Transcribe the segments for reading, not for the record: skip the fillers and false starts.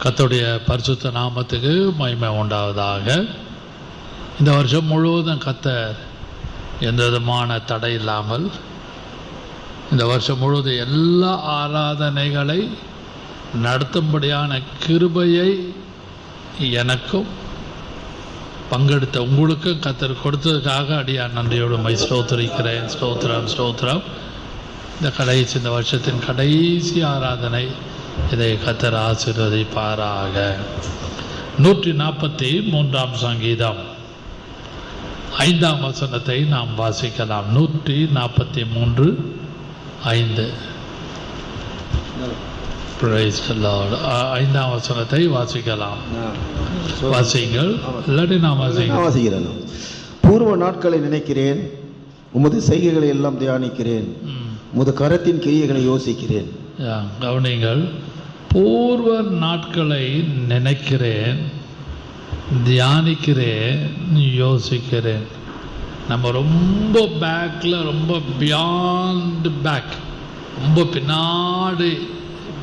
கர்த்தருடைய பரிசுத்த நாமத்துக்கு மகிமை உண்டாவதாக. இந்த வருஷம் முழுவதும் கர்த்தர் எந்த விதமான தடை இல்லாமல் இந்த வருஷம் முழுவதும் எல்லா ஆராதனைகளை நடத்தும்படியான கிருபையை எனக்கும் பங்கெடுத்த உங்களுக்கும் கர்த்தர் கொடுத்ததுக்காக அடியார் நன்றியோடு ஸ்தோத்திரிக்கிறேன். ஸ்தோத்திரம் ஸ்தோத்திரம். இந்த வருஷத்தின் கடைசி ஆராதனை இதை கர்த்தர் ஆசீர்வதிப்பாராக. 143 சங்கீதம் 5ஆம் வசனத்தை நாம் வாசிக்கலாம். 143:5. Praise the Lord. 5ஆம் வசனத்தை வாசிக்கலாம். வாசிங்கள். இல்லாட்டி நான் வாசிக்கிறேன். பூர்வ நாட்களை நினைக்கிறேன், உமது செய்கைகளை எல்லாம் தியானிக்கிறேன், உமது கரத்தின் கிரியைகளை யோசிக்கிறேன். கவனிங்கள். பூர்வ நாட்களை நினைக்கிறேன், தியானிக்கிறேன், யோசிக்கிறேன். நம்ம ரொம்ப பேக்கில், ரொம்ப பியாண்ட் பேக், ரொம்ப பின்னாடி,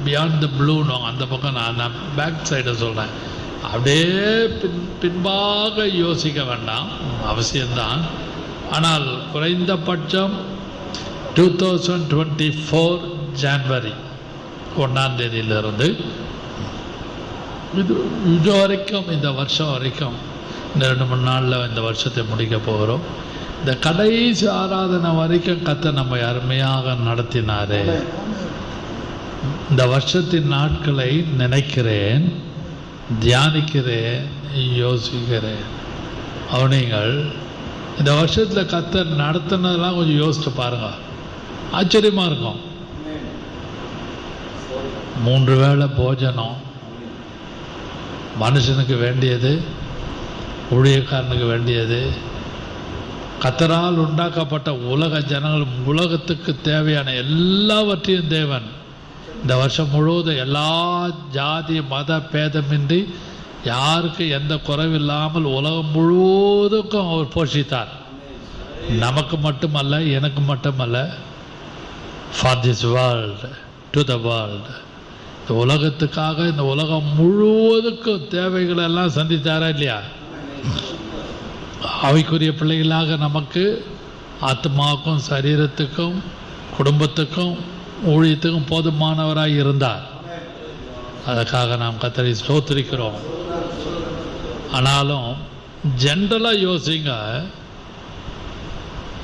பியாண்ட் த ப்ளூன்னு அந்த பக்கம் நான் பேக் சைடை சொல்கிறேன். அப்படியே பின்பாக யோசிக்க வேண்டாம், அவசியம்தான். ஆனால் குறைந்தபட்சம் 2024 ஜனவரி 1ஆம் தேதியிலிருந்து இது வரைக்கும், இந்த வருஷம் வரைக்கும், இந்த 2-3 நாளில் இந்த வருஷத்தை முடிக்க போகிறோம். இந்த கடைசி ஆராதனை வரைக்கும் கர்த்தர் நம்ம அருமையாக நடத்தினாரே. இந்த வருஷத்தின் நாட்களை நினைக்கிறேன், தியானிக்கிறேன், யோசிக்கிறேன். அவனிங்கள் இந்த வருஷத்தில் கர்த்தர் நடத்தினதெல்லாம் கொஞ்சம் யோசிச்சு பாருங்க, ஆச்சரியமாக இருக்கும். 3 வேளை போஜனம், மனுஷனுக்கு வேண்டியது, ஊழியக்காரனுக்கு வேண்டியது, கர்த்தரால் உண்டாக்கப்பட்ட உலக ஜனங்கள், உலகத்துக்கு தேவையான எல்லாவற்றையும் தேவன் இந்த வருஷம் முழுவதும் எல்லா ஜாதி மத பேதமின்றி யாருக்கு எந்த குறைவில்லாமல் உலகம் முழுவதுக்கும் அவர் போஷித்தார். நமக்கு மட்டுமல்ல, எனக்கு மட்டுமல்ல, for this world, to the world. இந்த உலகத்துக்காக, இந்த உலகம் முழுவதுக்கும் தேவைகளை எல்லாம் சந்தித்தாரா இல்லையா? அவைக்குரிய பிள்ளைகளாக நமக்கு ஆத்மாவுக்கும் சரீரத்துக்கும் குடும்பத்துக்கும் ஊழியத்துக்கும் போதுமானவராக இருந்தார். அதற்காக நாம் கர்த்தரை ஸ்தோத்திரிக்கிறோம். ஆனாலும் ஜென்ரலாக யோசிங்க,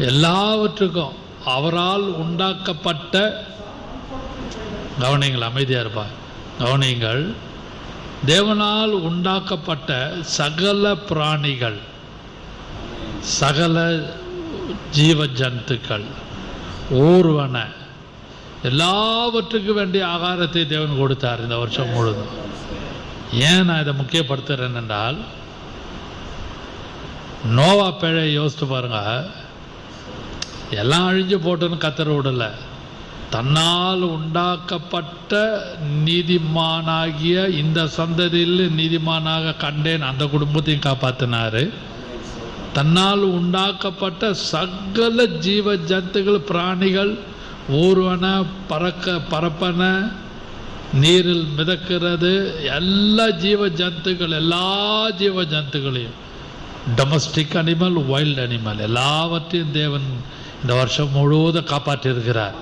எல்லாவற்றுக்கும் அவரால் உண்டாக்கப்பட்ட, கவனிங்கள், அமைதியாக இருப்பார், கவனிங்கள், தேவனால் உண்டாக்கப்பட்ட சகல பிராணிகள், சகல ஜீவ ஜந்துக்கள், ஊர்வன, எல்லாவற்றுக்கும் வேண்டிய ஆகாரத்தை தேவன் கொடுத்தார் இந்த வருஷம் முழுதும். ஏன் நான் இதை முக்கியப்படுத்துகிறேன் என்றால், நோவா பேழை யோசித்து பாருங்க. எல்லாம் அழிஞ்சு போட்டுன்னு கர்த்தர் விடலை. தன்னால் உண்டாக்கப்பட்ட நீதிமானாகிய இந்த சந்ததியில் நீதிமானாக கண்டேன், அந்த குடும்பத்தையும் காப்பாற்றினார். தன்னால் உண்டாக்கப்பட்ட சகல ஜீவ ஜந்துகள், பிராணிகள், ஊர்வன, பரப்பன, நீரில் மிதக்கிறது, எல்லா ஜீவ ஜந்துக்கள், எல்லா ஜீவ ஜந்துக்களையும், டொமஸ்டிக் அனிமல், வைல்ட் அனிமல், எல்லாவற்றையும் தேவன் இந்த வருஷம் முழுவதும் காப்பாற்றியிருக்கிறார்.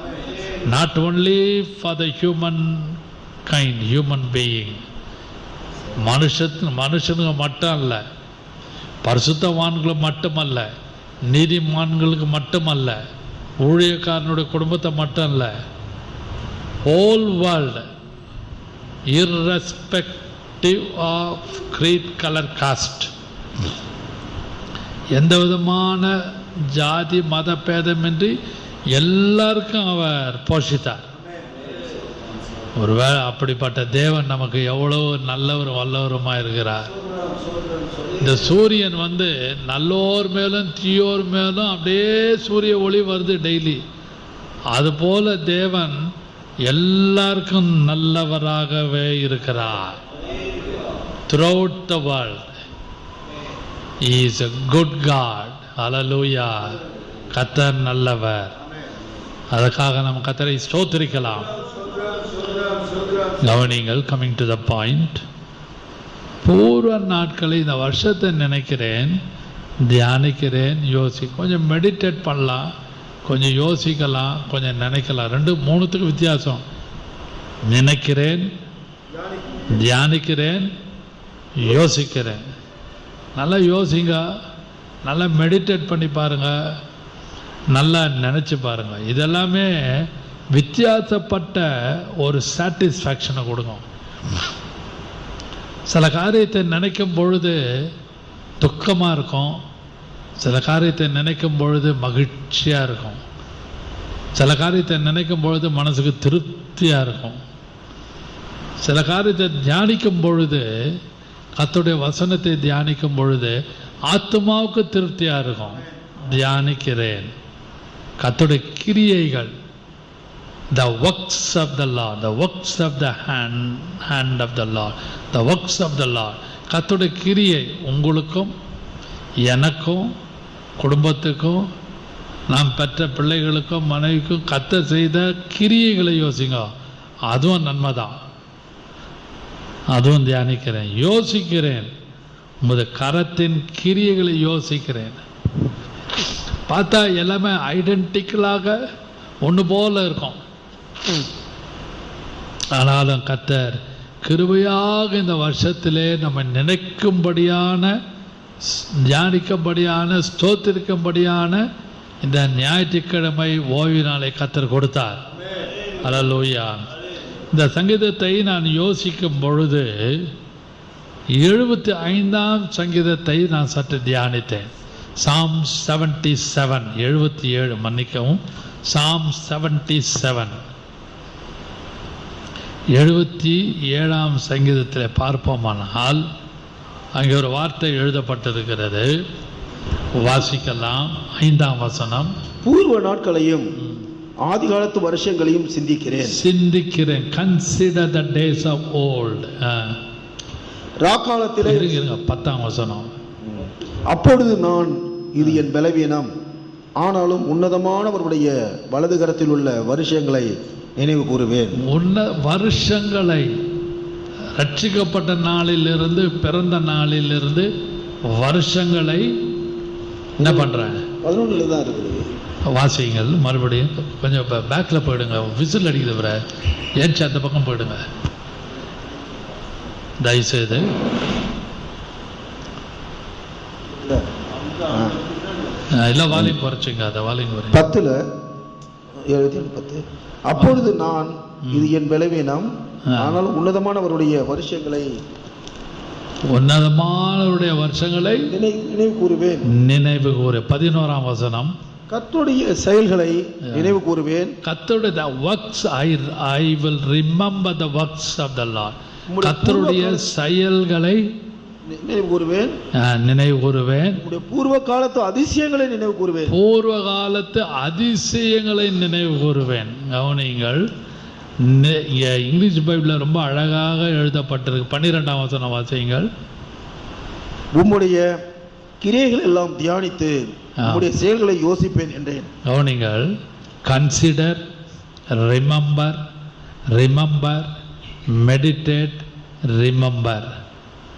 Not only for the human kind, human being, மனுஷனுக்கு மட்டும் அல்ல, பரிசுத்தவான்களுக்கு மட்டுமல்ல, நீதிமான்களுக்கு மட்டுமல்ல, ஊழியக்காரனுடைய குடும்பத்தை மட்டும் அல்ல, whole world, irrespective of creed, color, caste, எந்த விதமான ஜாதி மத பேதமின்றி எல்லாருக்கும் அவர் போஷித்தார். ஒருவேளை அப்படிப்பட்ட தேவன் நமக்கு எவ்வளவு நல்லவர் வல்லவருமா இருக்கிறார். இந்த சூரியன் நல்லோர் மேலும் தீயோர் மேலும் அப்படியே சூரிய ஒளி வருது டெய்லி. அதுபோல தேவன் எல்லாருக்கும் நல்லவராகவே இருக்கிறார். throughout the world he is a good God. Hallelujah. கர்த்தர் நல்லவர். அதற்காக நம்ம கர்த்தரை ஸ்தோத்திரிக்கலாம். கவனிங்கள். coming to the point, பூர்வ நாட்களை இந்த வருஷத்தை நினைக்கிறேன், தியானிக்கிறேன், கொஞ்சம் மெடிடேட் பண்ணலாம், கொஞ்சம் யோசிக்கலாம், கொஞ்சம் நினைக்கலாம். ரெண்டு மூணுத்துக்கு வித்தியாசம். நினைக்கிறேன், தியானிக்கிறேன், யோசிக்கிறேன். நல்லா யோசிங்க, நல்லா மெடிடேட் பண்ணி பாருங்க, நல்லா நினச்சி பாருங்க. இதெல்லாமே வித்தியாசப்பட்ட ஒரு சாட்டிஸ்ஃபேக்ஷனை கொடுக்கும். சில காரியத்தை நினைக்கும் பொழுது துக்கமாக இருக்கும், சில காரியத்தை நினைக்கும் பொழுது மகிழ்ச்சியாக இருக்கும், சில காரியத்தை நினைக்கும் பொழுது மனசுக்கு திருப்தியாக இருக்கும், சில காரியத்தை தியானிக்கும் பொழுது, கர்த்தருடைய வசனத்தை தியானிக்கும் பொழுது ஆத்மாவுக்கு திருப்தியாக இருக்கும். தியானிக்கிறேன். கர்த்தருடைய கிரியைகள், the works of the Lord, the works of the hand of the Lord, the works of the Lord. கர்த்தருடைய கிரியை உங்களுக்கும் எனக்கும் குடும்பத்துக்கும் நாம் பெற்ற பிள்ளைகளுக்கும் மனைவிக்கும் கர்த்தர் செய்த கிரியைகளை யோசிங்க. அதுவும் நன்மை தான், அதுவும் தியானிக்கிறேன். யோசிக்கிறேன், உமது கரத்தின் கிரியைகளை யோசிக்கிறேன். பார்த்தா எல்லாமே ஐடென்டிக்கலாக ஒன்று போல இருக்கும். ஆனாலும் கர்த்தர் கிருபையாக இந்த வருஷத்திலே நம்ம நினைக்கும்படியான, தியானிக்கும்படியான, ஸ்தோத்திரிக்கும்படியான இந்த ஞாயிற்றுக்கிழமை ஓய்வு நாளை கர்த்தர் கொடுத்தார். அல்லேலூயா. இந்த சங்கீதத்தை நான் யோசிக்கும் பொழுது 75ஆம் சங்கீதத்தை நான் சற்று தியானித்தேன். Psalm 77, 77, மன்னிக்கவும், Psalm 77, 77ஆம் சங்கீதத்தில் பார்ப்போமானால் அங்கே ஒரு வார்த்தை எழுதப்பட்டிருக்கிறது. வாசிக்கலாம். 5ஆம் வசனம். பூர்வ நாட்களையும் ஆதி காலத்து வருஷங்களையும் சிந்திக்கிறேன். Consider the days of old. ராக்காலத்திலே 10ஆம் வசனம். அப்பொழுது நான், இது என் பலவீனம், ஆனாலும் உன்னதமானவருடைய வலது கரத்தில் உள்ள வருஷங்களை நினைவு கூறுவேன். வருஷங்களை, ரட்சிக்கப்பட்ட நாளிலிருந்து, பிறந்த நாளிலிருந்து வருஷங்களை என்ன பண்றேன்? 11 தான் இருக்குது. வாசிங்கள். மறுபடியும் கொஞ்சம் பேக்கில் போயிடுங்க. விசில் அடிக்குது வர, ஏன்ச்சு அந்த பக்கம் போயிடுங்க தயவுசெய்து. இல்லை வால்யூம் குறைச்சிங்க, அதை வால்யூம் குறை. 10ல் 10. அப்பொழுது நான், இது என் பலவீனம், ஆனாலும் உன்னதமானவருடைய வருஷங்களை, உன்னதமானவருடைய வருஷங்களை நினைவு கூறுவேன். 11ஆம் வசனம். கர்த்தருடைய செயல்களை நினைவு கூறுவேன். கர்த்தருடைய works, I will remember the works of the Lord. கர்த்தருடைய செயல்களை நினைவு கூறுவேன். பூர்வ காலத்து அதிசயங்களை நினைவு கூறுவேன். கவனிங்கள். இங்கிலீஷ் பைபிளில் ரொம்ப அழகாக எழுதப்பட்டிருக்கு. 12ஆம் வசனம் வாசியுங்கள். உம்முடைய கிரியைகள் எல்லாம் தியானித்து உம்முடைய செயல்களை யோசிப்பேன் என்றேன். கவனிங்கள். Consider, remember, meditate, remember.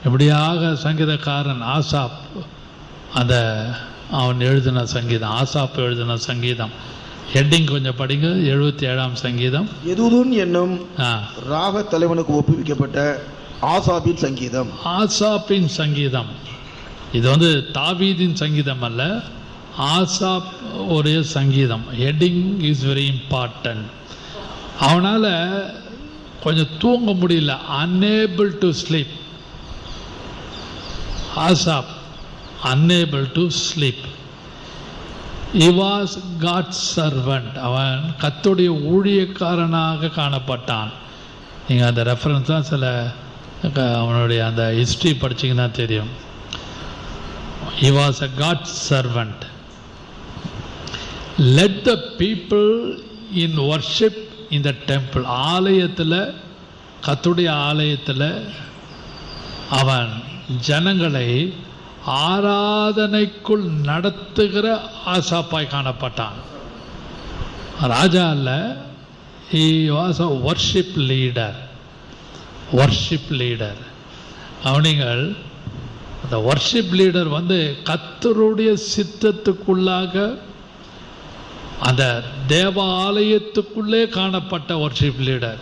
இப்படியாக சங்கீதக்காரன் ஆசாப், அவன் எழுதின சங்கீதம், ஆசாப் எழுதின சங்கீதம். ஹெட்டிங் கொஞ்சம் படிங்க. 77ஆம் சங்கீதம். எதுதுன் என்னும் ராக தலைவனுக்கு ஒப்புவிக்கப்பட்ட ஆசாப்பின் சங்கீதம். ஆசாப்பின் சங்கீதம். இது தாவீதின் சங்கீதம் அல்ல, ஆசாப் உடைய சங்கீதம். Heading is very important. அவனால் கொஞ்சம் தூங்க முடியல. unable to sleep. Asaph unable to sleep. He was God's servant. அவன் கர்த்தருடைய ஊழியக்காரனாக காணப்பட்டான். நீங்கள் அந்த ரெஃபரன்ஸ் தான் சில அவனுடைய அந்த ஹிஸ்ட்ரி படிச்சிங்கன்னா தெரியும். He was a God's servant. Let the people in worship in the temple. ஆலயத்தில், கர்த்தருடைய ஆலயத்தில் அவன் ஜனங்களை ஆராதனைக்குள் நடத்துகிற ஆசாப்பாய் காணப்பட்டான். ராஜா அல்ல. He was a worship leader. அவனிங்கள் அந்த வர்ஷிப் லீடர் வந்து கர்த்தருடைய சித்தத்துக்குள்ளாக அந்த தேவாலயத்துக்குள்ளே காணப்பட்ட வர்ஷிப் லீடர்.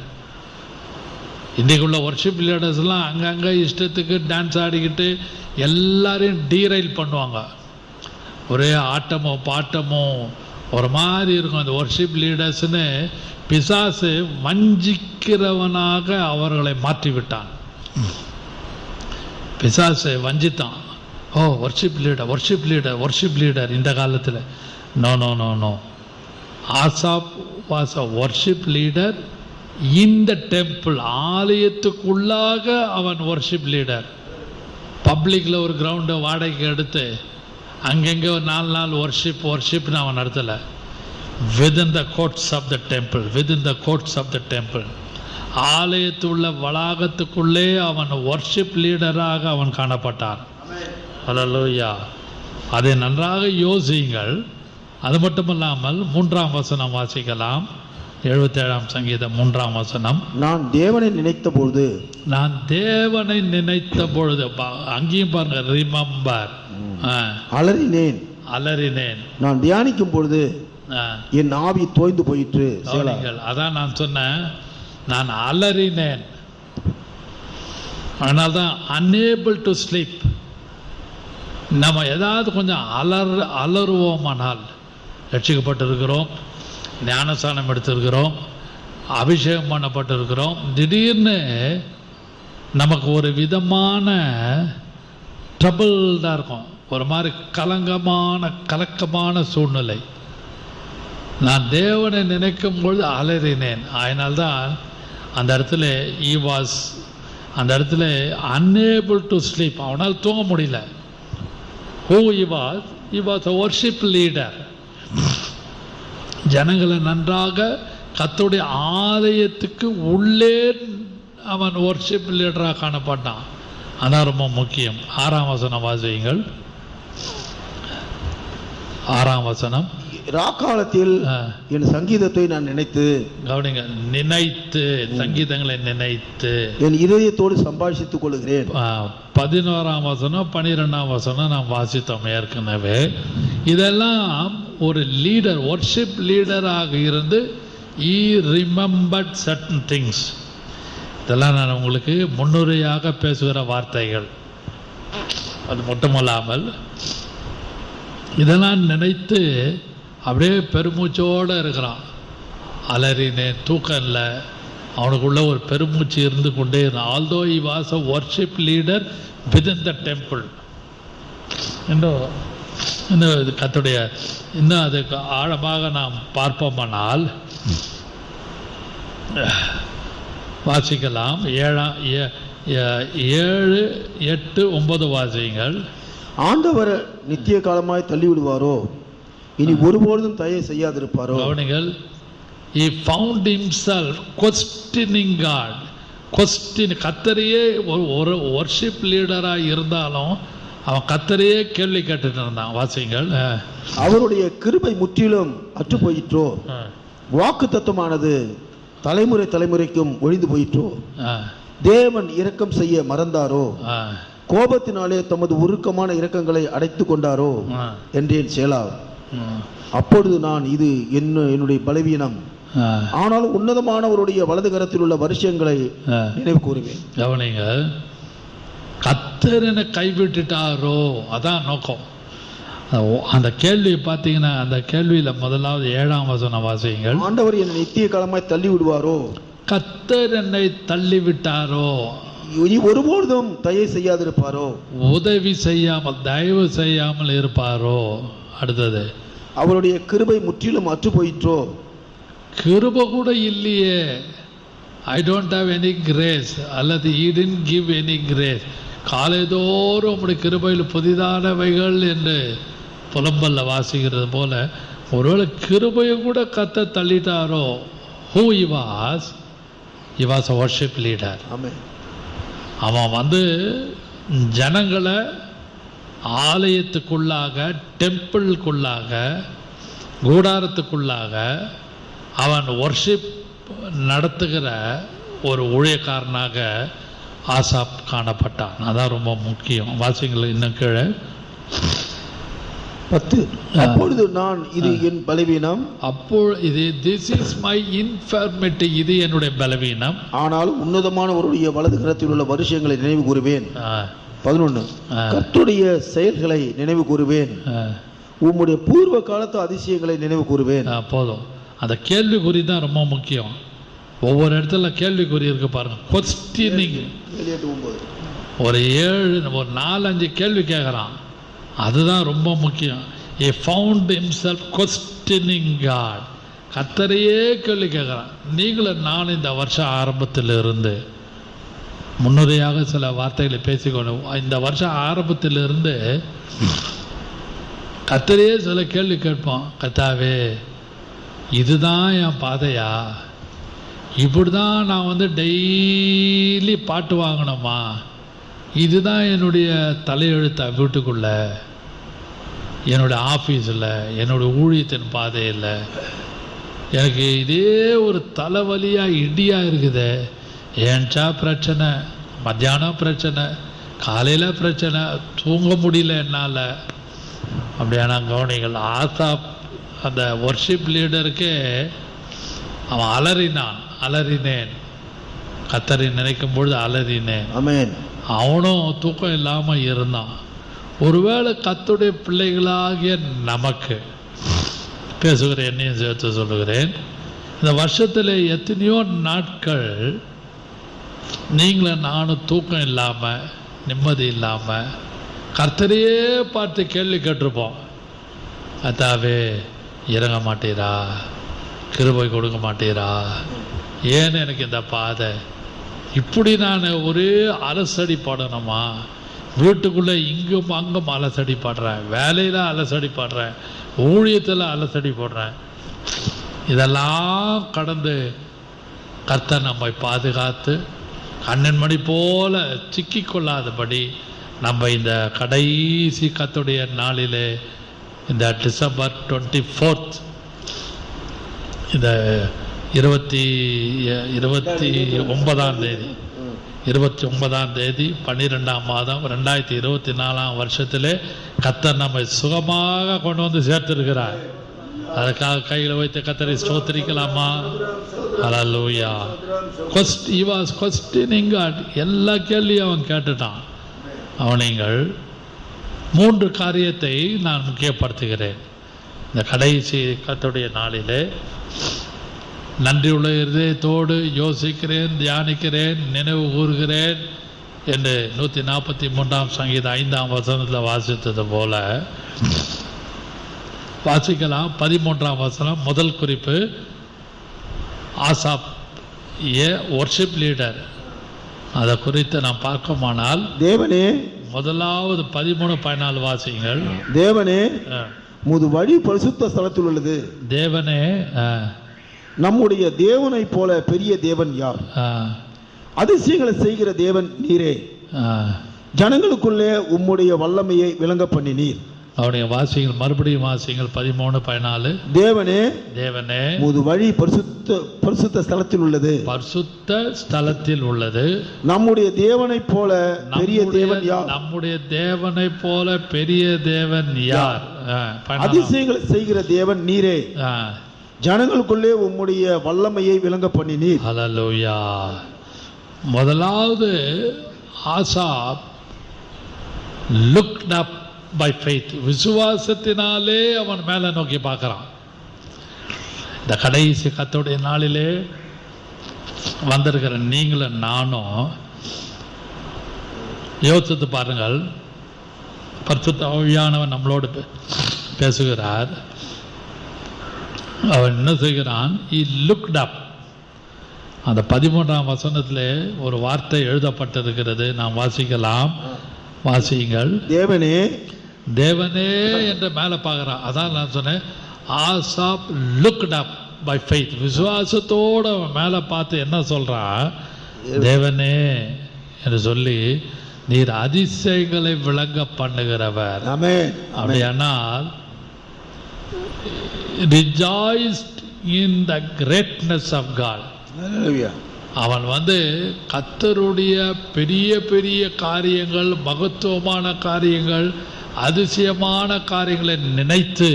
இன்றைக்குள்ள வர்ஷிப் லீடர்ஸ்லாம் அங்கங்கே இஷ்டத்துக்கு டான்ஸ் ஆடிக்கிட்டு எல்லாரையும் டீரைல் பண்ணுவாங்க. ஒரே ஆட்டமோ பாட்டமோ ஒரு மாதிரி இருக்கும். அந்த வர்ஷிப் லீடர்ஸ்னு பிசாசு வஞ்சிக்கிறவனாக அவர்களை மாற்றி விட்டான். பிசாசு வஞ்சித்தான். Oh worship leader, worship leader, worship leader. இந்த காலத்தில் no no no no. Asaph was a worship leader in the temple. ஆலயத்துக்குள்ளாக அவன் வர்ஷிப் லீடர். பப்ளிக்கில் ஒரு கிரவுண்டை வாடகைக்கு எடுத்து அங்கங்கே ஒரு 4 நாள் வர்ஷிப்னு அவன் நடத்தலை. Within the courts of the temple, within the courts of the temple, ஆலயத்துள்ள வளாகத்துக்குள்ளே அவன் வர்ஷிப் லீடராக அவன் காணப்பட்டான். அல்லேலூயா. அதை நன்றாக யோசியுங்கள். அது மட்டுமல்லாமல் 3ஆம் வசனம் வாசிக்கலாம். 77ஆம் சங்கீதம் 3ஆம் வசனம். நான் தேவனை நினைத்த பொழுது, நான் தேவனை நினைத்த பொழுது, அங்கேயும் பாருங்க, ரிமெம்பர், அலறினேன், அலறினேன். நான் தியானிக்கும் பொழுது என் ஆவி தோய்ந்து போயிற்று. அதான் நான் சொன்னேன், நான் அலறினேன். அதனால தான் அன்ஏபிள் டு ஸ்லீப். நம்ம ஏதாவது கொஞ்சம் அலறுவோமானால் ரட்சிக்கப்பட்டிருக்கிறோம், ஞானஸ்தானம் எடுத்திருக்கிறோம், அபிஷேகம் பண்ணப்பட்டிருக்கிறோம். திடீர்னு நமக்கு ஒரு விதமான ட்ரபிள்டாக இருக்கும், ஒரு மாதிரி கலக்கமான சூழ்நிலை. நான் தேவனை நினைக்கும் பொழுது அலறினேன். அதனால்தான் அந்த இடத்துல அந்த இடத்துல அன்ஏபிள் டு ஸ்லீப், அவனால் தூங்க முடியல. Who he was a worship leader. ஜனங்களை நன்றாக கர்த்தருடைய ஆலயத்துக்கு உள்ளே அவன் வர்ஷிப் லீடராக காணப்பட்டான். அதான் ரொம்ப முக்கியம். 6ஆம் வசனம் வாசியுங்கள். 6ஆம் வசனம். ராக்காலத்தில் என் சங்கீதத்தை நான் நினைத்து, கவனிங்க, நினைத்து, சங்கீதங்களை நினைத்து என் இதயத்தோடு சம்பாஷித்துக் கொள்கிறேன். 11ஆம் வசனம் 12ஆம் வசனம் நாம் வாசித்தோம் ஏற்கனவே. இதெல்லாம் ஒரு லீடர், வர்ஷிப் லீடராக இருந்து he remembered certain things. இதெல்லாம் நான் உங்களுக்கு முன்னுரையாக பேசுகிற வார்த்தைகள். அது மட்டுமல்லாமல் இதெல்லாம் நினைத்து அப்படியே பெருமூச்சோடு இருக்கிறான். அலறினேன், தூக்கம் இல்லை, அவனுக்குள்ள ஒரு பெருமூச்சு இருந்து கொண்டே இருந்தான். Although he was a worship leader within the temple. இன்னும் இது கர்த்தருடைய இன்னும் அதுக்கு ஆழமாக நாம் பார்ப்போமானால் வாசிக்கலாம். 7, 8, 9 வாசியுங்கள். ஆண்டவர் நித்திய காலமாய் தள்ளிவிடுவாரோ, இனி ஒருபொழுதும் தயை செய்யாதிருப்பாரோ. கவனிங்கள், he found himself questioning God. கர்த்தரையே ஒரு வர்ஷிப் லீடராக இருந்தாலும் அவன் கர்த்தரையே கேள்வி கேட்டுட்டு இருந்தான். வாசிங்கள். அவருடைய கிருபை முற்றிலும் அற்று போயிற்றோ, வாக்கு தத்துவமானது தலைமுறை தலைமுறைக்கும் ஒழிந்து போயிற்றோ, தேவன் இரக்கம் செய்ய மறந்தாரோ, கோபத்தினாலே தமது உருக்கமான இரக்கங்களை அடைத்து கொண்டாரோ என்றேன் சேலா. அப்பொழுது நான், இது என்னுடைய பலவீனம், ஆனாலும் உன்னதமானவருடைய வலது கரத்தில் உள்ள வருஷங்களை நினைவு கூறுவேன். கவனிங்க, கர்த்தர் என்னை கைவிட்டுட்டாரோ, அதான் நோக்கம். அந்த கேள்வி பார்த்தீங்கன்னா, அந்த கேள்வியில் முதலாவது 7ஆம் வசனம் வாசியுங்கள். ஆண்டவர் என்னை நித்திய காலமாய் தள்ளி விடுவாரோ, கர்த்தர் என்னை தள்ளி விட்டாரோ, இனி ஒருபொழுதும் தயை செய்யாதிருப்பாரோ, உதவி செய்யாமல் தயவு செய்யாமல் இருப்பாரோ. அடுத்தது, அவருடைய கிருபை முற்றிலும் அற்று போயிற்றோ, கிருபை கூட இல்லையே. I don't have any grace, அல்லது he didn't give any grace. காலைதோறும் உம்முடைய கிருபையில் புதிதானவைகள் என்று புலம்பல்ல வாசிக்கிறது போல ஒருவேளை கிருபையை கூட கர்த்தர் தள்ளிட்டாரோ. Who he was a worship leader. அவன் ஜனங்களை ஆலயத்துக்குள்ளாக, டெம்பிளுக்குள்ளாக, கூடாரத்துக்குள்ளாக அவன் வர்ஷிப் நடத்துகிற ஒரு ஊழியக்காரனாக ஆசாப் காணப்பட்டான். அதான் ரொம்ப முக்கியம். வாசிங்கள் இன்னும் கீழே 10. அப்பொழுது நான், இது என் பலவீனம், அப்பொழுது திஸ் இஸ் மை இன்ஃபர்மிட்டி, இது என்னுடைய பலவீனம், ஆனால் உன்னதமானவருடைய வலது கரத்தில் உள்ள வருஷங்களை நினைவு கூறுவேன். 11. கர்த்தருடைய செயல்களை நினைவு கூறுவேன், உம்முடைய பூர்வ காலத்து அதிசயங்களை நினைவு கூறுவேன். போதும். அந்த கேள்விக்குறி தான் ரொம்ப முக்கியம். ஒவ்வொரு இடத்துல கேள்விக்குறி இருக்கு பாருங்க. கொஸ்டினிங் ஒரு 4-5 கேள்வி கேட்குறான். அதுதான் ரொம்ப முக்கியம். He found himself questioning God. கர்த்தரையே கேள்வி கேட்குறான். நீங்களும் நான் இந்த வருஷம் ஆரம்பத்திலிருந்து முன்னுரையாக சில வார்த்தைகளை பேசிக்கொண்டு இந்த வருஷம் ஆரம்பத்திலிருந்து கர்த்தரையே சில கேள்வி கேட்போம். கர்த்தாவே, இதுதான் என் பாதையா? இப்படி தான் நான் டெய்லி பாட்டு வாங்கணுமா? இதுதான் என்னுடைய தலையெழுத்தா? வீட்டுக்குள்ள, என்னுடைய ஆஃபீஸில், என்னுடைய ஊழியத்தின் பாதையில் எனக்கு இதே ஒரு தலைவலியாக இடியாக இருக்குது. ஏன்ச்சா பிரச்சனை, மத்தியானம் பிரச்சனை, காலையில் பிரச்சனை, தூங்க முடியல என்னால். அப்படியான கவனிகள். ஆசாப் அந்த ஒர்ஷிப் லீடருக்கு அவன் அலறினேன், கர்த்தரை நினைக்கும் பொழுது அலறினேன். ஆமென். அவனும் தூக்கம் இல்லாமல் இருந்தான். ஒருவேளை கர்த்தருடைய பிள்ளைகளாகிய நமக்கு பேசுகிறேன், என்னையும் சேர்த்து சொல்லுகிறேன். இந்த வருஷத்தில் எத்தனையோ நாட்கள் நீங்களும் நானும் தூக்கம் இல்லாமல், நிம்மதி இல்லாமல், கர்த்தரையே பார்த்து கேள்வி கேட்டிருப்போம். கர்த்தாவே, இறங்க மாட்டீரா? கிருபை கொடுக்க மாட்டீரா? ஏன் எனக்கு இந்த பாதை? இப்படி நான் ஒரே அலசடி பாடணுமா? வீட்டுக்குள்ளே இங்கும் அங்கும் அலசடி பாடுறேன், வேலையில் அலசடி பாடுறேன், ஊழியத்தில் அலசடி போடுறேன். இதெல்லாம் கடந்து கர்த்தர் நம்மை பாதுகாத்து கண்ணன் மணி போல சிக்கிக்கொள்ளாதபடி நம்ம இந்த கடைசி கர்த்தருடைய நாளிலே, இந்த டிசம்பர் 24 இந்த 29ஆம் தேதி 12ஆம் மாதம் 2024ஆம் வருஷத்திலே கர்த்தர் நம்மை சுகமாக கொண்டு வந்து சேர்த்திருக்கிறார். அதுக்காக கையில் வைத்து கர்த்தரை ஸ்தோத்திரிக்கலாமா? ஹல்லேலூயா. he was questioning God. எல்லா கேள்வியும் அவன் கேட்டுட்டான். அவனைங்கள் 3 காரியத்தை நான் முக்கியப்படுத்துகிறேன். இந்த கடைசி கர்த்தருடைய நாளிலே நன்றியுள்ள இருதயத்தோடு யோசிக்கிறேன், தியானிக்கிறேன், நினைவு கூறுகிறேன் என்று 143ஆம் சங்கீதம் 5ஆம் வசனத்தில் வாசித்தது போல வாசிக்கலாம். 13ஆம் வசனம் முதல் குறிப்பு. ஆசாப் வொர்ஷிப் லீடர், அதை குறித்து நாம் பார்க்கமானால், தேவனே, முதலாவது 13-14 வாசிங்கள். தேவனே, முது வழி பரிசுத்த ஸ்தலத்தில் உள்ளது. தேவனே, நம்முடைய தேவனை போல பெரிய தேவன் யார்? அதிசயங்களை செய்கிற தேவன் நீரே. ஜனங்களுக்குள்ளே உம்முடைய வல்லமையை விளங்க பண்ணினீர். அவருடைய வாசிகள் மறுபடியும் வாசிகள் 13-14. தேவனே, தேவனே, முது வழி பரிசுத்த ஸ்தலத்தில் உள்ளது. பரிசுத்த ஸ்தலத்தில் உள்ளது. நம்முடைய தேவனை போல பெரிய தேவன் யார்? நம்முடைய தேவனை போல பெரிய தேவன் யார்? அதிசயங்களை செய்கிற தேவன் நீரே. ஜனங்களுக்குள்ளே உம்முடைய வல்லமையை விளங்க பண்ணினீர். ஹல்லேலூயா. முதலாவது Asaph looked up by faith. விசுவாசத்தினாலே அவன் மேலே நோக்கி பார்க்கிறான். இந்த கடைசி கர்த்தருடைய நாளிலே வந்திருக்கிற நீங்களும் நானும் யோசித்து பாருங்கள். பரிசுத்த ஆவியானவன் நம்மளோடு பேசுகிறார். அவன் என்ன செய்கிறான்? he looked up. அந்த 13ஆம் வசனத்திலே ஒரு வார்த்தை எழுதப்பட்டிருக்கிறது, நாம் வாசிக்கலாம். வாசியுங்கள். தேவனே, தேவனே என்று மேலே பார்க்குறான். அதான் நான் சொன்னேன், Asaph looked up by faith. விசுவாசத்தோடு அவன் மேலே பார்த்து என்ன சொல்கிறான்? தேவனே என்று சொல்லி, நீர் அதிசயங்களை விளங்க பண்ணுகிறவர். அப்படியானால் rejoiced in the greatness of God. அவன் கர்த்தருடைய பெரிய பெரிய காரியங்கள், மகத்துவமான காரியங்கள், அதிசயமான காரியங்களை நினைத்து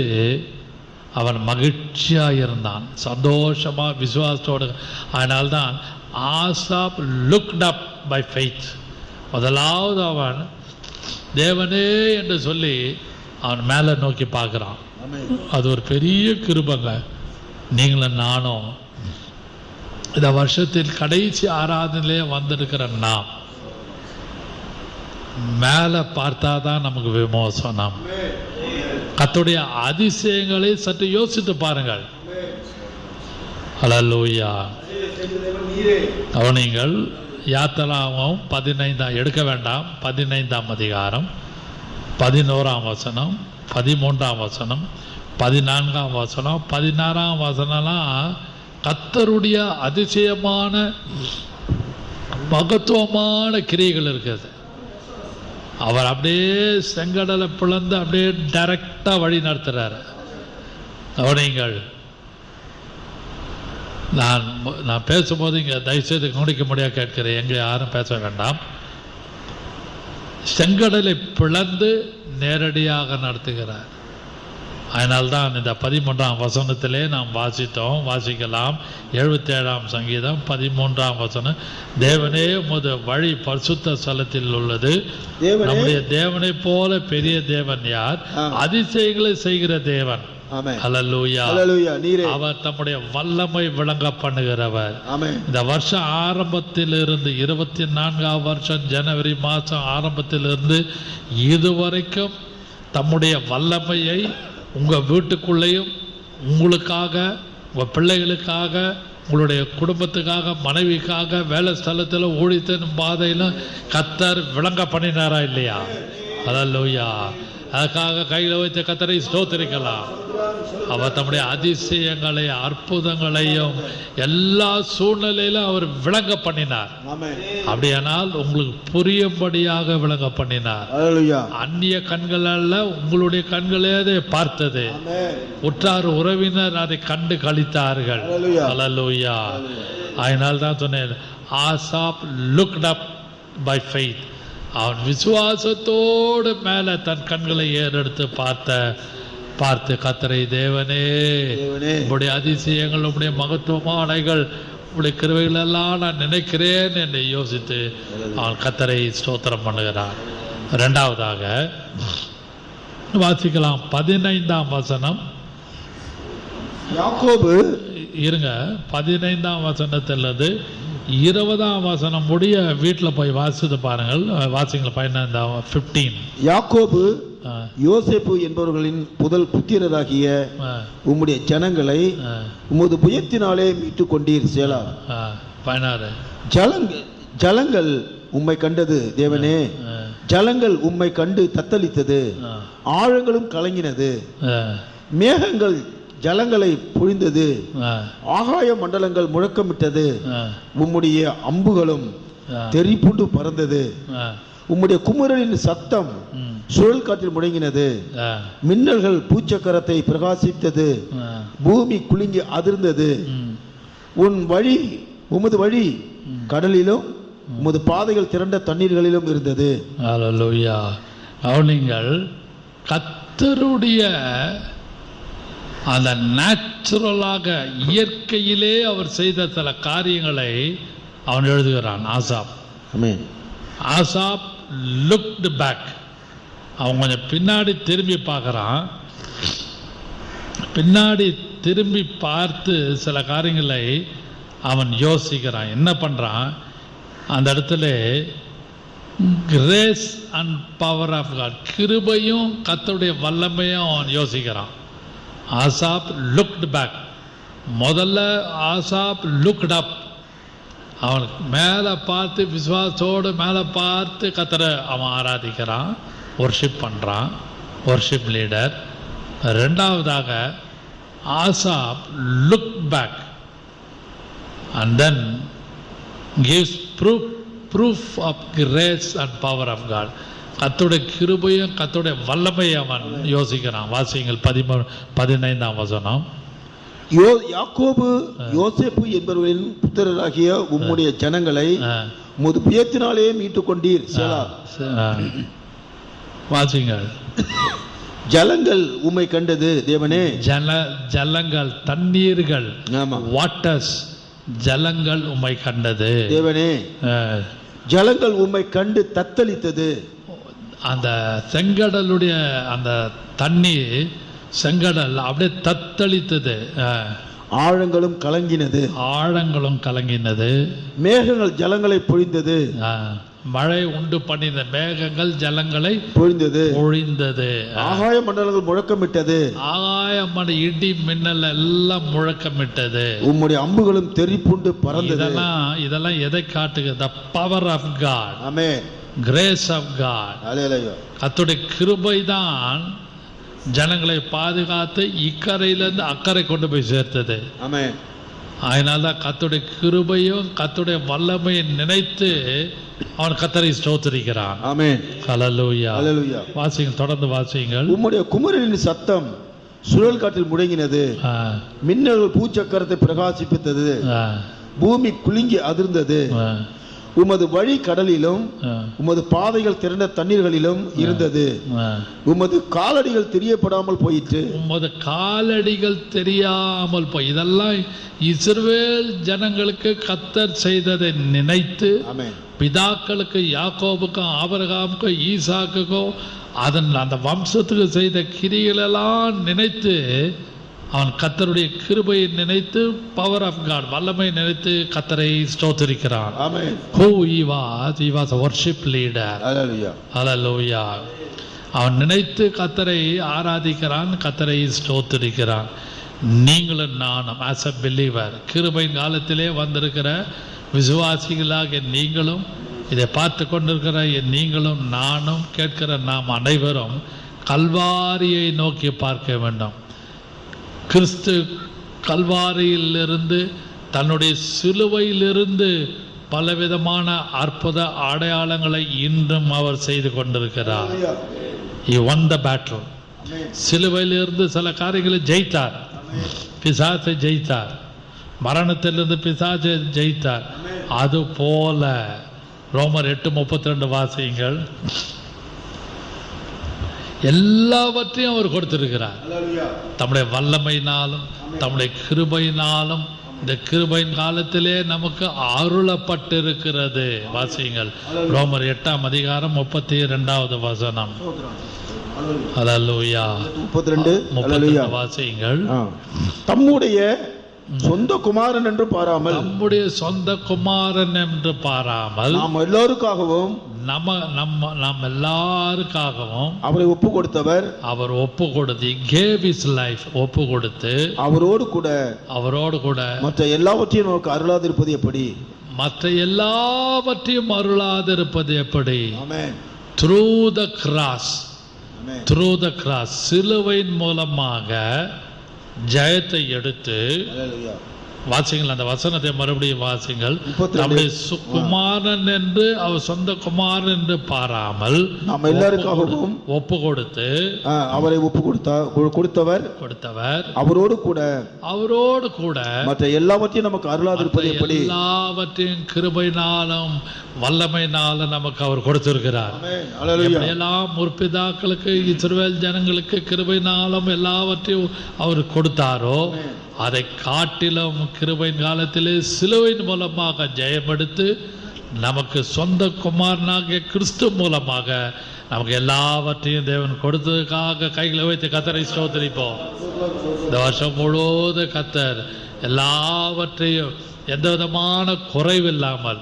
அவன் மகிழ்ச்சியாக இருந்தான், சந்தோஷமாக விசுவாசத்தோடு. அதனால்தான் Asaph looked up by faith. முதலாவது அவன் தேவனே என்று சொல்லி அவன் மேலே நோக்கி பார்க்குறான். அது ஒரு பெரிய கிருபைங்க. நீங்களும் நானும் இந்த வருஷத்தில் கடைசி ஆராதனையிலே வந்திருக்கிற நாம் மேலே பார்த்தா தான் நமக்கு விமோசனம். கர்த்தருடைய அதிசயங்களை சற்று யோசித்து பாருங்கள். ஹல்லேலூயா. கவனிங்கள், யாத்திராகமம் 15 எடுக்க வேண்டாம், 15ஆம் அதிகாரம் 11ஆம் வசனம், 13ஆம் வசனம், 14ஆம் வசனம், 16ஆம் வசனம்லாம் கர்த்தருடைய அதிசயமான மகத்துவமான கிரியைகள் இருக்குது. அவர் அப்படியே செங்கடலை பிளந்து அப்படியே டைரக்டாக வழி நடத்துகிறார். கவனிங்கள், நான் பேசும்போது இங்கே தயவுசெய்து கவனிக்க முடியாது கேட்கிறேன், எங்கே யாரும் பேச வேண்டாம். செங்கடலை பிளந்து நேரடியாக நடத்துகிறார். அதனால்தான் இந்த 13ஆம் வசனத்திலே நாம் வாசிக்கலாம். 77ஆம் சங்கீதம் 13ஆம் வசனம், தேவனே உமது வழி பரிசுத்த ஸ்தலத்தில் உள்ளது, நம்முடைய தேவனை போல பெரிய தேவன் யார்? அதிசயங்களை செய்கிற தேவன். ஹல்லேலூயா. அவர் தம்முடைய வல்லமை விளங்க பண்ணுகிறவர். இந்த வருஷம் ஆரம்பத்திலிருந்து 24ஆம் வருஷம் ஜனவரி மாதம் ஆரம்பத்திலிருந்து இதுவரைக்கும் தம்முடைய வல்லமையை உங்கள் வீட்டுக்குள்ளேயும், உங்களுக்காக, உங்கள் பிள்ளைகளுக்காக, உங்களுடைய குடும்பத்துக்காக, மனைவிக்காக, வேலை ஸ்தலத்தில், ஊழியத்தின் பாதையிலும் கர்த்தர் விளங்க பண்ணினாரா இல்லையா? ஹல்லேலூயா. அதுக்காக கையில் வைத்த கர்த்தரை ஸ்தோத்திரிக்கலாம். அவர் தம்முடைய அதிசயங்களை, அற்புதங்களையும் எல்லா சூழ்நிலையிலும் அவர் விளங்க பண்ணினார். அப்படியானால் உங்களுக்கு புரியும்படியாக விளங்க பண்ணினார். அந்நிய கண்கள் அல்ல, உங்களுடைய கண்களே அதை பார்த்தது. உற்றார் உறவினர் அதை கண்டு கழித்தார்கள். ஹல்லேலூயா. அதனால் தான் சொன்னேன், Asaph looked up by faith. அவன் விசுவாசத்தோடு மேலே தன் கண்களை ஏறெடுத்து பார்த்து கர்த்தரை, தேவனே உங்களுடைய அதிசயங்கள், உங்களுடைய மகத்துவமானவைகள், உங்களுடைய கிருபைகள் எல்லாம் நான் நினைக்கிறேன் என்று யோசித்து அவன் கர்த்தரை ஸ்தோத்திரம் பண்ணுகிறான். இரண்டாவதாக வாசிக்கலாம் 15ஆம் வசனம். யாக்கோபு, இருங்க, 15ஆம் வசனத்திலிருந்து 20ஆம் வசனம் முடிய வீட்டில் போய் வாசித்து பாருங்கள். வாசிங்கள 15. யாக்கோபு யோசேப்பு என்பவர்களின் முதல் புத்திரராகிய உம்முடைய ஜனங்களை உமது புயத்தினாலே மீட்டுக் கொண்டீர். சேலா. 16. ஜலங்கள் உம்மை கண்டது தேவனே, ஜலங்கள் உம்மை கண்டு தத்தளித்தது, ஆழங்களும் கலங்கினது, மேகங்கள் ஜலங்களை பொழிந்தது, ஆகாய மண்டலங்கள் முழக்கமிட்டது, உம்முடைய அம்புகளும் தெரிப்புண்டு பறந்தது, உம்முடைய குமுறலின் சத்தம் சுழல் காற்றில் முழங்கினது, மின்னல்கள் பூச்சக்கரத்தை பிரகாசித்தது, பூமி குலுங்கி அதிர்ந்தது, உமது வழி கடலிலும் உமது பாதைகள் திரண்ட தண்ணீர்களிலும் இருந்தது. ஹல்லேலூயா. நீங்கள் கர்த்தருடைய அந்த நேச்சுரலாக இயற்கையிலே அவர் செய்த சில காரியங்களை அவன் எழுதுகிறான். Asaph looked back. அவன் கொஞ்சம் பின்னாடி திரும்பி பார்க்குறான். பின்னாடி திரும்பி பார்த்து சில காரியங்களை அவன் யோசிக்கிறான். என்ன பண்ணுறான்? அந்த இடத்துல grace and power of God, கிருபையும் கர்த்தருடைய வல்லமையும் அவன் யோசிக்கிறான். Asaph looked back. முதல்ல ஆசாப் லுக்ட் அப். அவன் மேலே பார்த்து விசுவாசத்தோடு மேலே பார்த்து கர்த்தரை அவன் ஆராதிக்கிறான், வொர்ஷிப் பண்ணுறான், வொர்ஷிப் லீடர். ரெண்டாவதாக Asaph look back and then gives proof of grace and power of God. கர்த்தருடைய கிருபையும் கர்த்தருடைய வல்லமையை அவன் யோசிக்கிறான். வாசியங்கள் 15ஆம் வசனம். யாக்கோபு யோசேப்பு என்பவர்களின் புத்திரராகிய உம்முடைய ஜனங்களை உமது புயத்தினாலே மீட்டுக் கொண்டீர். வாசிங்கள். ஜலங்கள் உம்மை கண்டது தேவனே. ஜலங்கள், தண்ணீர்கள், வாட்டர்ஸ், ஜலங்கள் உம்மை கண்டது தேவனே. ஜலங்கள் உம்மை கண்டு தத்தளித்தது. அந்த செங்கடலுடைய அந்த தண்ணீர், செங்கடல் அப்படியே தத்தளித்தது. ஆழங்களும் கலங்கினது. ஆழங்களும் கலங்கினது. மேகங்கள் ஜலங்களை பொழிந்தது. மழை உண்டு பண்ணின மேகங்கள் ஜலங்களை பொழிந்தது. ஆகாய மண்டலங்கள் முழக்கமிட்டது. ஆகாய மண்டல இடி மின்னல் எல்லாம் முழக்கமிட்டது. உம்முடைய அம்புகளும் தெரிப்புண்டு பறந்தது. இதெல்லாம் எதை காட்டுகிறது? the power of God. Amen. grace of God. ஹல்லேலூயா. கர்த்தருடைய கிருபை தான் ஜனங்களை பாதுகாத்து இக்கரையிலிருந்து அக்கறை கொண்டு போய் சேர்த்தது. ஆமென். அதனால்தான் கர்த்தருடைய கிருபையும் கர்த்தருடைய வல்லமையை நினைத்து அவன் கர்த்தரை ஸ்தோத்திரிக்கிறான். ஆமென். ஹல்லேலூயா. ஹல்லேலூயா. வாசிங்கள், தொடர்ந்து வாசிங்கள். உம்முடைய குமரனின் சத்தம் சுழல் காற்றில் முழங்கினது. மின்னல்கள் பூச்சக்கரத்தை பிரகாசிப்பித்தது. பூமி குலுங்கி அதிர்ந்தது. உமது வழி கடலிலும் உமது பாதைகள் திரண்ட தண்ணீர்களிலும் இருந்தது. உமது காலடிகள் தெரியப்படாமல் போயிற்று. உமது காலடிகள் தெரியாமல் போய். இதெல்லாம் இஸ்ரவேல் ஜனங்களுக்கு கர்த்தர் செய்ததை நினைத்து, பிதாக்களுக்கு யாக்கோபுக்கும் ஆபிரகாமுக்கும் ஈசாக்குக்கும் அதன் அந்த வம்சத்துக்கு செய்த கிரியைகளெல்லாம் நினைத்து அவன் கர்த்தருடைய கிருபையை நினைத்து, பவர் ஆஃப் காட், வல்லமை நினைத்து கர்த்தரை ஸ்தோத்திரிக்கிறான். Who he was a worship leader. Hallelujah. அவன் நினைத்து கர்த்தரை ஆராதிக்கிறான், கர்த்தரை ஸ்தோத்திரிக்கிறான். நீங்களும் நானும் as a believer, கிருபை காலத்திலே வந்திருக்கிற விசுவாசிகளாக நீங்களும், இதை பார்த்து கொண்டிருக்கிற நீங்களும் நானும், கேட்கிற நாம் அனைவரும் கல்வாரியை நோக்கி பார்க்க வேண்டும். கிறிஸ்து கல்வாரியிலிருந்து, தன்னுடைய சிலுவையிலிருந்து பலவிதமான அற்புத அடையாளங்களை இன்றும் அவர் செய்து கொண்டிருக்கிறார். He won the battle. சிலுவையிலிருந்து சில காரியங்களை ஜெயித்தார். பிசாசை ஜெயித்தார். மரணத்திலிருந்து பிசாசை ஜெயித்தார். அது போல ரோமர் 8:32 வாசியுங்கள். எல்லாவற்றையும் அவர் கொடுத்திருக்கிறார். தம்முடைய வல்லமையினாலும் தம்முடைய கிருபையினாலும். இந்த கிருபையின் காலத்திலே நமக்கு அருளப்பட்டிருக்கிறது. வாசியுங்கள். ரோமர் 8:32 வசனம். ஹல்லேலூயா. 32 வாசியுங்கள். தம்முடைய சொந்த குமாரன் என்று பாராமல், நம்முடைய சொந்த குமாரன் என்று பாராமல், நாம் எல்லாருக்காகவும் நாம் எல்லாருக்காகவும் அவரை ஒப்பு கொடுத்தவர். அவர் ஒப்பு கொடுத்து, gave his life, ஒப்பு கொடுத்து, அவரோடு கூட மற்ற எல்லாவற்றையும் நமக்கு அருளாதிருப்பது எப்படி? மற்ற எல்லாவற்றையும் அருளாதிருப்பது எப்படி? ஆமென். through the cross, through the cross, சிலுவையின் மூலமாக ஜெயத்தை எடுத்து. வாசிங்கள் அந்த வசனத்தை மறுபடியும் வாசிங்கள். நம்முடைய குமாரன் என்று, அவர் சொந்த குமாரன் என்று பாராமல், நாம் எல்லாருக்காகவும் ஒப்பு கொடுத்து, அவரை ஒப்பு கொடுத்தவர், அவரோடு கூட மற்ற எல்லாவற்றையும் நமக்கு அருளாதிருப்பது எப்படி? எல்லாவற்றையும் கிருபையினாலும் வல்லமையினாலும் நமக்கு அவர் கொடுத்திருக்கிறார். எல்லாம் முற்பிதாக்களுக்கு, இஸ்ரவேல் ஜனங்களுக்கு கிருபையினாலும் எல்லாவற்றையும் அவர் கொடுத்தாரோ, அதை காட்டிலும் கிருபையின் காலத்திலே சிலுவையின் மூலமாக ஜெயமெடுத்து நமக்கு சொந்த குமாரனாகிய கிறிஸ்து மூலமாக நமக்கு எல்லாவற்றையும் தேவன் கொடுத்ததுக்காக கைகளை வைத்து கர்த்தரை ஸ்தோத்திரிப்போம். இந்த வருஷம் முழுவதும் கர்த்தர் எல்லாவற்றையும் எந்த விதமான குறைவில்லாமல்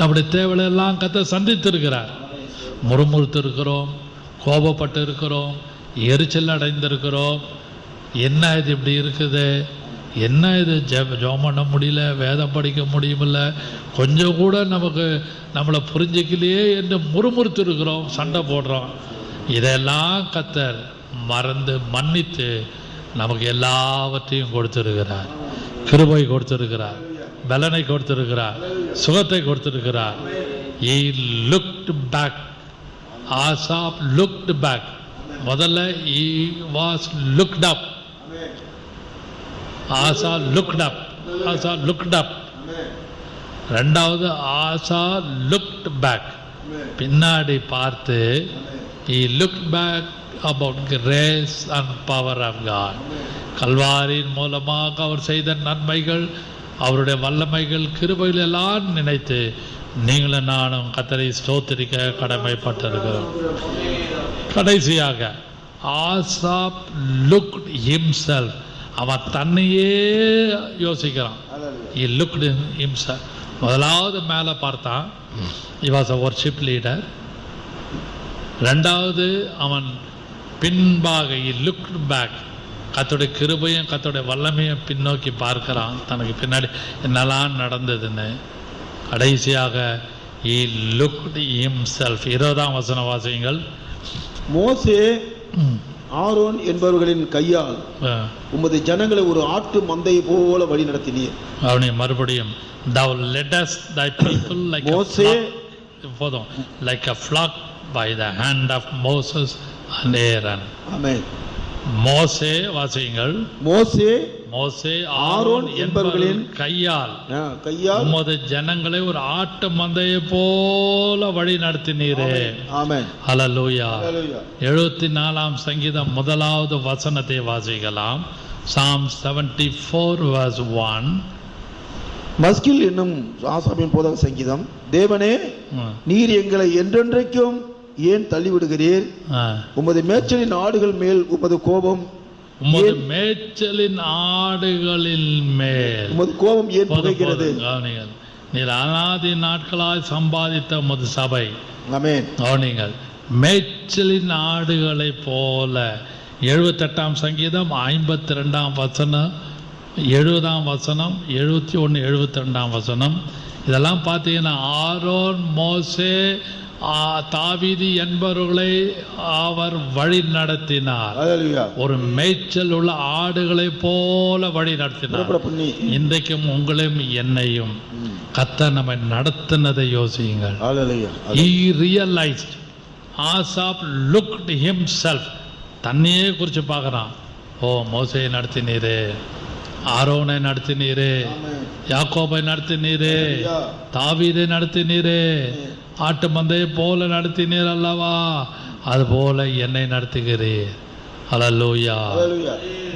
நம்முடைய தேவையெல்லாம் கர்த்தர் சந்தித்திருக்கிறார். முறுமுறுத்து இருக்கிறோம், கோபப்பட்டு இருக்கிறோம், எரிச்சல் அடைந்திருக்கிறோம். என்ன இது இப்படி இருக்குது, என்ன இது ஜெபம் பண்ண முடியல, வேதம் படிக்க முடியல, கொஞ்சம் கூட நமக்கு நம்மளை புரிஞ்சிக்கலையே என்று முறுமுறுத்து இருக்கிறோம், சண்டை போடுறோம். இதெல்லாம் கர்த்தர் மறந்து மன்னித்து நமக்கு எல்லாவற்றையும் கொடுத்திருக்கிறார். கிருபை கொடுத்திருக்கிறார், பலனை கொடுத்திருக்கிறார், சுகத்தை கொடுத்திருக்கிறார். He looked back. Asaph looked back. முதல்ல he was looked up. Asa looked up. Asa looked up. ரெண்டாவது ஆசா லுக்ட் பேக். பின்னாடி பார்த்து he looked back about grace and power of God. கல்வாரியின் மூலமாக அவர் செய்த நன்மைகள், அவருடைய வல்லமைகள், கிருபைகள் எல்லாம் நினைத்து நீங்களும் நானும் கர்த்தரை ஸ்தோத்திரிக்க கடமைப்பட்டிருக்கிறோம். கடைசியாக ஆசாப் லுக்ட் himself. அவன் தன்னையே யோசிக்கிறான். he looked himself. முதலாவது மேலே பார்த்தான், he was a worship leader. ரெண்டாவது அவன் பின்பாக he looked back. கர்த்தருடைய கிருபையும் கர்த்தருடைய வல்லமையும் பின்னோக்கி பார்க்கிறான், தனக்கு பின்னாடி என்னெல்லாம் நடந்ததுன்னு. கடைசியாக he looked himself. 20ஆம் வசனம் வாசியுங்கள். மோசே ஆரோன் என்பவர்களின் கையால் உமது ஜனங்களை ஒரு ஆட்டு மந்தையை போல வழி நடத்தினீர். அவனை மறுபடியும் thou leddest thy people like a flock by the hand of Moses and Aaron. ஆமென். மோசே வாசியுங்கள். மோசே ஆரோன் என்பவர்களின் கையால் உமது ஜனங்களை ஒரு ஆட்டு மந்தையை போல வழி நடத்தினீரே. ஆமென். ஹல்லேலூயா. 74ஆம் சங்கீதம் 1வது வசனத்தை வாசிக்கலாம். Psalm 74 verse 1. மஸ்கில் என்னும் ஆசாபின் போதக சங்கீதம். தேவனே, நீர் எங்களை என்றென்றைக்கும் ஏன் தள்ளிவிடுகிறீர்? உமது மேய்ச்சலின் ஆடுகள் மேல் உமது கோபம், உமது மேய்ச்சலின் ஆடுகளின் மேல் உமது கோபம் ஏன் புகைகிறது? நீர் அநாதி நாட்களாய் சம்பாதித்த உமது சபை. ஆமென். கவனிங்கள், மேய்ச்சலின் ஆடுகளை போல. 78ஆம் சங்கீதம் 52ஆம் வசனம், 70ஆம் வசனம், 71, 72ஆம் வசனம். இதெல்லாம் பார்த்தீங்கன்னா ஆரோன், மோசே, தாவீது என்பவர்களை அவர் வழி நடத்தினார். ஒரு மேய்ச்சல் உள்ள ஆடுகளை போல வழி நடத்தினார். இன்றைக்கும் உங்களையும் என்னையும் கர்த்தர் நம்மை நடத்தினதை யோசியுங்கள். He realized, Asaph looked himself. தன்னையே குறித்து பார்க்குறான். ஓ, மோசையை நடத்தினீரே, ஆரோனை நடத்தினீரே, யாக்கோபை நடத்தினீரே, தாவீதை நடத்தினீரே, ஆட்டு மந்தையை போல நடத்தினீர் அல்லவா, அதுபோல என்னை நடத்துகிறீர். ஹல்லேலூயா.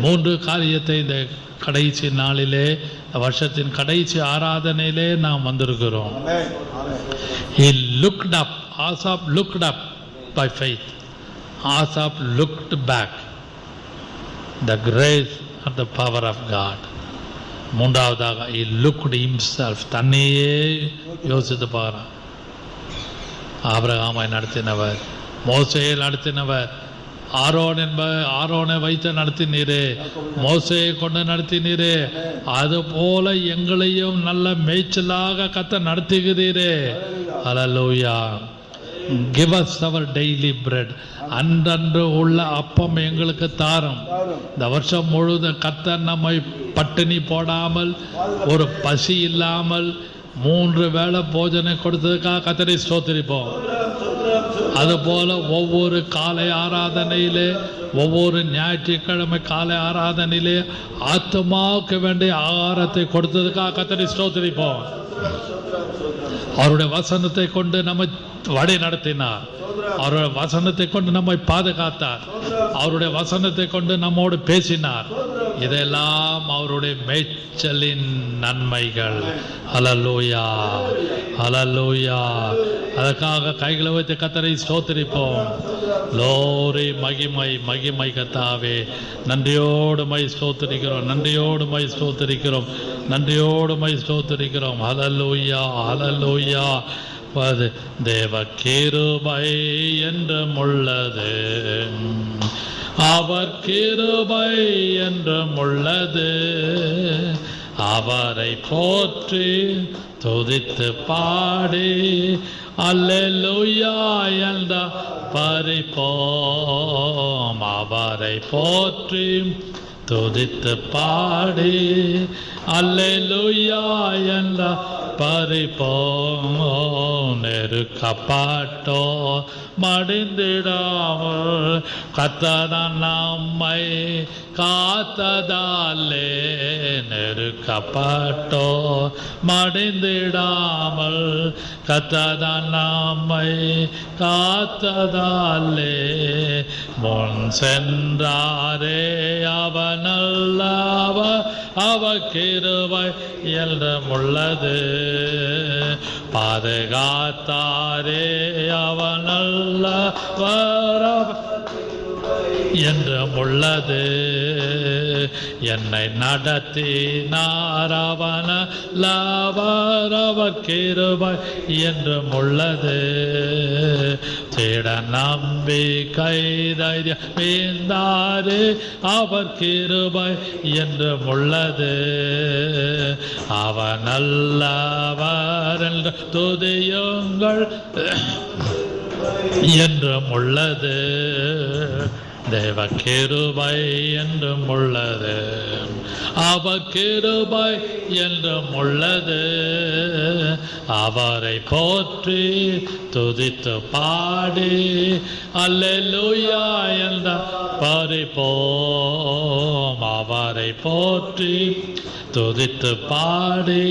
3 காரியத்தை இந்த கடைசி நாளிலே, வருஷத்தின் கடைசி ஆராதனையிலே நாம் வந்திருக்கிறோம். He looked up. Asaph looked up by faith. Asaph looked back. The grace and the power of God. மூன்றாவதாக he looked himself. தன்னையே யோசித்து பாருங்க. ஆபிரகாமை நடத்தினவர், மோசையை நடத்தினவர், ஆரோனை வைத்து நடத்தினீரே, மோசையை கொண்டு நடத்தினீரே, அது போல எங்களையும் நல்ல மேய்ச்சலாக கர்த்தர் நடத்துகிறீரே. ஹல்லேலூயா. Give us our daily bread. அன்றன்று உள்ள அப்பம் எங்களுக்கு தாரும். இந்த வருஷம் முழுவதும் கர்த்தர் நம்மை பட்டினி போடாமல், ஒரு பசி இல்லாமல் 3 வேளை போஜனை கொடுத்ததுக்காக கர்த்தரை ஸ்தோத்திரிப்போம். அதுபோல ஒவ்வொரு காலை ஆராதனையிலே, ஒவ்வொரு ஞாயிற்றுக்கிழமை காலை ஆராதனையிலே ஆத்மாவுக்கு வேண்டிய ஆகாரத்தை கொடுத்ததுக்காக கர்த்தரை ஸ்தோத்திரிப்போம். அவருடைய வசனத்தை கொண்டு நம்மை வழி நடத்தினார். அவருடைய வசனத்தை கொண்டு நம்மை பாதுகாத்தார். அவருடைய வசனத்தை கொண்டு நம்மோடு பேசினார். இதெல்லாம் அவருடைய மேய்ச்சலின் நன்மைகள். ஹல்லேலூயா, ஹல்லேலூயா. அதற்காக கைகளை வைத்து கர்த்தரை ஸ்தோத்திரிப்போம். லோரி மகிமை, மகிமை கர்த்தாவே. நன்றியோடு மை ஸ்தோத்திரிக்கிறோம், நன்றியோடு மை ஸ்தோத்திரிக்கிறோம், நன்றியோடு மை ஸ்தோத்திரிக்கிறோம். ஹல்லேலூயா, ஹல்லேலூயா. தேவ கிருபை என்றும் உள்ளது, அவர் கிருபை என்றும் உள்ளது. அவரை போற்றி துதித்து பாடி அல்லேலூயா என்ற பரிப்போம். அவரை போற்றி துதித்து பாடி அல்லேலூயா என்ற பரிப்போம். நெருக்கப்பட்டோ மடிந்திடாமல் கர்த்தர் நம்மை காத்ததாலே நெருக்கப்பட்டோ மடிந்திடாமல் கத்ததான் நம்மை காத்ததாலே முன் சென்றாரே அவனல்லவ அவ கிருபை என்றும் உள்ளது பாதுகாத்தாரே அவனல்லவர் என்றும் உள்ளது என்னை நடத்தினார் அவனல்லவர் கிருபை என்றும் உள்ளது தேட நம்பிக்கை தைரியம் வீழ்ந்தாரு அவர் கிருபை என்றும் உள்ளது அவனல்லவர் என்று துதியுங்கள் என்றும் உள்ளது தேவ கிருபை என்றும் உள்ளது அவ கிருபை என்றும் உள்ளது அவரை போற்றி துதித்து பாடி அல்லேலூயா என்ற பரிபோம் அவரை போற்றி துதித்து பாடி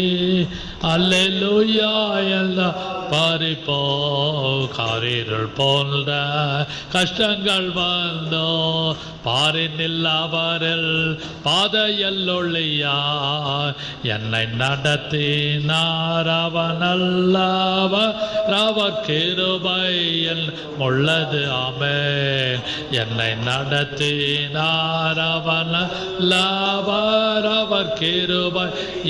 அல்லேலூயா என்ற பரிபோ காரிருள் போன்ற கஷ்டங்கள் வந்தோ பாரினில் அவரில் பாதையல்லொழியா என்னை நடத்தினார் அவனல்லவர் கிருபை உள்ளது ஆமென் என்னை நடத்தினார் அவனல்லவர் கிருபை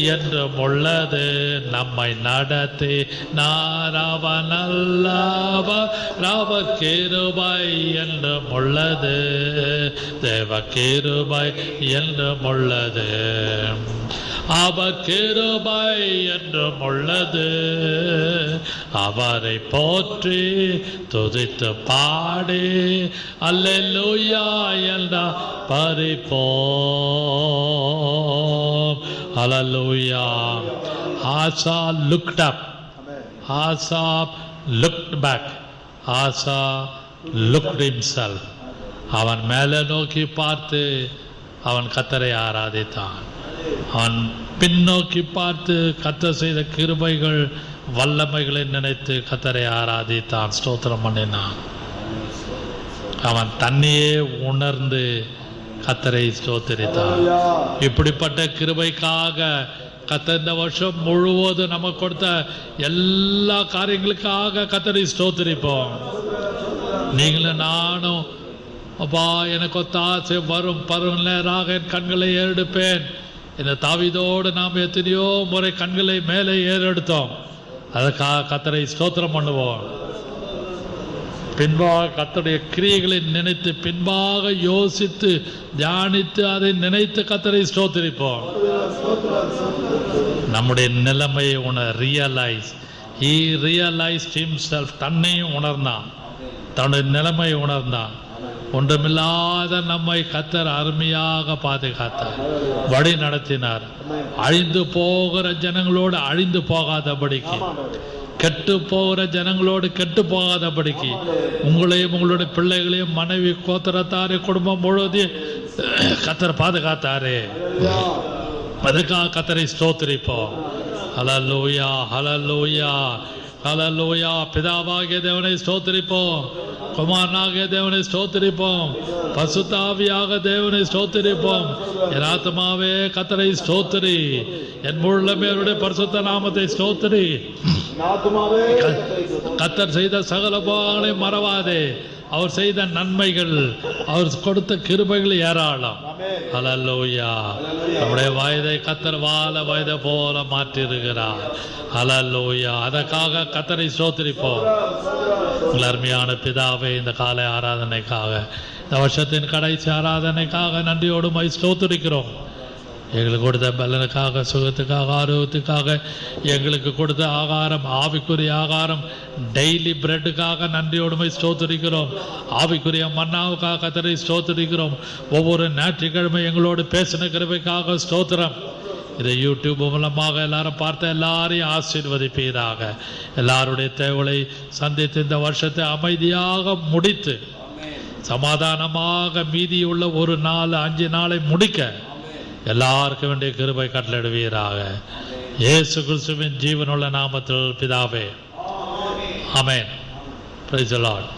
என்றும் உள்ளது நம்மை நடத்தினார் அவனல்லவர் கிருபை என்றும் உள்ளது தேவ கிருபை என்றும் உள்ளது அவர் கிருபை என்றும் உள்ளது அவரை போற்றி துதித்து பாடி அல்லேலூயா என்ற பரிபோம் அல்லேலூயா ஆசா looked up ஆசா looked back ஆசா looked himself அவன் மேலே நோக்கி பார்த்து அவன் கர்த்தரை ஆராதித்தான் அவன் பின்னோக்கி பார்த்து கர்த்தர் செய்த கிருபைகள் வல்லமைகளை நினைத்து கர்த்தரை ஆராதித்தான் ஸ்தோத்திரம் பண்ணினான் அவன் தன்னையே உணர்ந்து கர்த்தரை ஸ்தோத்திரித்தான் இப்படிப்பட்ட கிருபைக்காக கர்த்தர் இந்த வருஷம் முழுவதும் நமக்கு கொடுத்த எல்லா காரியங்களுக்காக கர்த்தரை ஸ்தோத்திரிப்போம் நீங்களும் நானும் அப்பா எனக்கு ஒத்த ஆசை வரும் பருவராக என் கண்களை ஏறெடுப்பேன் இந்த தாவீதோடு நாம் எத்தனையோ முறை கண்களை மேலே ஏறெடுத்தோம் அதுக்காக கர்த்தரை ஸ்தோத்திரம் பண்ணுவோம் பின்பாக கர்த்தருடைய கிரியைகளை நினைத்து பின்பாக யோசித்து தியானித்து அதை நினைத்து கர்த்தரை ஸ்தோத்திரிப்போம் நம்முடைய நிலைமையை he realized himself தன்னையும் உணர்ந்தான் தன்னுடைய நிலைமையை உணர்ந்தான் ஒன்றுமில்லாத நம்மை கர்த்தர் அருமையாக பாதுகாத்தார் வழி நடத்தினார் அழிந்து போகிற ஜனங்களோடு அழிந்து போகாதபடிக்கு கெட்டு போகிற ஜனங்களோடு கெட்டு போகாதபடிக்கு உங்களையும் உங்களுடைய பிள்ளைகளையும் மனைவி கோத்திரத்தாரே குடும்பம் முழுவதையும் கர்த்தர் பாதுகாத்தாரே அதுக்காக கர்த்தரை ஸ்தோத்திரிப்போம் ஹல்லேலூயா ஹல்லேலூயா ஹல்லேலூயா பிதாவாகிய தேவனை ஸ்தோத்திரிப்போம் குமாரனாகிய தேவனை ஸ்தோத்திரிப்போம் பரிசுத்த ஆவியாக தேவனை ஸ்தோத்திரிப்போம் என் ஆத்துமாவே கர்த்தரை ஸ்தோத்திரி என் முழுமே அவருடைய பரிசுத்த நாமத்தை ஸ்தோத்திரி கர்த்தர் செய்த சகல உபகாரங்களை மறவாதே அவர் செய்த நன்மைகள் அவர் கொடுத்த கிருபைகள் ஏராளம் ஹல்லேலூயா நம்முடைய வயதை கர்த்தர் வாழ வயதை போல மாற்றியிருக்கிறார் ஹல்லேலூயா அதற்காக கர்த்தரை ஸ்தோத்திரிப்போம் உங்கள் அருமையான பிதாவே இந்த காலை ஆராதனைக்காக இந்த வருஷத்தின் கடைசி ஆராதனைக்காக நன்றியோடு மை ஸ்தோத்திரிக்கிறோம் எங்களுக்கு கொடுத்த பலனுக்காக சுகத்துக்காக ஆரோக்கியத்துக்காக எங்களுக்கு கொடுத்த ஆகாரம் ஆவிக்குரிய ஆகாரம் டெய்லி பிரெட்டுக்காக நன்றியோடுமை ஸ்தோத்திரிக்கிறோம் ஆவிக்குரிய மன்னாவுக்காக கர்த்தரை ஸ்தோத்திரிக்கிறோம் ஒவ்வொரு ஞாயிற்றுக்கிழமை எங்களோடு பேசின கிருபைக்காக ஸ்தோத்திரம் இதை யூடியூப் மூலமாக எல்லாரும் பார்த்த எல்லாரையும் ஆசீர்வதிப்பீராக எல்லாருடைய தேவைகளை சந்தித்து இந்த வருஷத்தை அமைதியாக முடித்து சமாதானமாக மீதியுள்ள ஒரு 4-5 நாளை முடிக்க எல்லாருக்கும் வேண்டிய கிருபை கட்டளையிடுவீராக. இயேசு கிறிஸ்துவின் ஜீவனுள்ள நாமத்தில் பிதாவே, ஆமென். Praise the Lord.